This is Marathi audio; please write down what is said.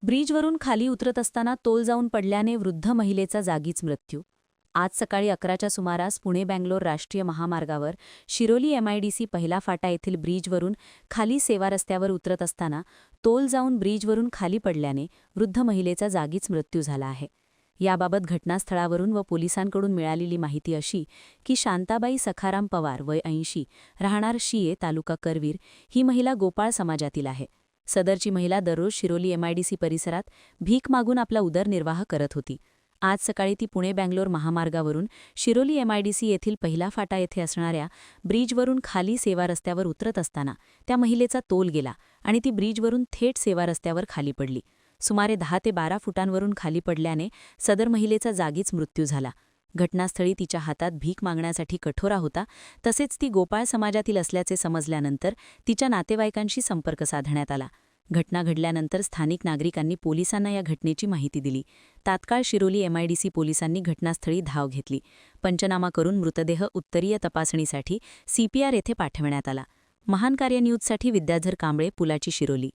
ब्रिजवरून खाली उतरत असताना तोल जाऊन पडल्याने वृद्ध महिलेचा जागीच मृत्यू. आज सकाळी 11च्या सुमारास पुणे-बँगलोर राष्ट्रीय महामार्गावर शिरोली एमआयडीसी पहिला फाटा येथील ब्रिजवरून खाली सेवा रस्त्यावर उतरत असताना तोल जाऊन ब्रिजवरून खाली पडल्याने वृद्ध महिलेचा जागीच मृत्यू झाला आहे. याबाबत घटनास्थळावरून व पोलिसांकडून मिळालेली माहिती अशी की शांताबाई सखाराम पवार वय 80, राहणार शिये, तालुका करवीर, ही महिला गोपाळ समाजातील आहे. सदरची महिला दररोज शिरोली एमआयडीसी परिसरात भीक मागून आपला उदरनिर्वाह करत होती. आज सकाळी ती पुणे-बँगलोर महामार्गावरून शिरोली एमआयडीसी येथील पहिला फाटा येथे असणाऱ्या ब्रिजवरून खाली सेवा रस्त्यावर उतरत असताना त्या महिलेचा तोल गेला आणि ती ब्रिजवरून थेट सेवा रस्त्यावर खाली पडली. सुमारे 10 ते 12 फुटांवरून खाली पडल्याने सदर महिलेचा जागीच मृत्यू झाला. घटनास्थळी तिच्या हातात भीक मागण्यासाठी कठोरा होता. तसेच ती गोपाळ समाजातील असल्याचे समजल्यानंतर तिच्या नातेवाईकांशी संपर्क साधण्यात आला. घटना घडल्यानंतर स्थानिक नागरिकांनी पोलिसांना या घटनेची माहिती दिली. तात्काळ शिरोली एमआयडीसी पोलिसांनी घटनास्थळी धाव घेतली. पंचनामा करून मृतदेह उत्तरीय तपासणीसाठी CPR येथे पाठवण्यात आला. महान कार्य न्यूजसाठी विद्याधर कांबळे, पुलाची, शिरोली.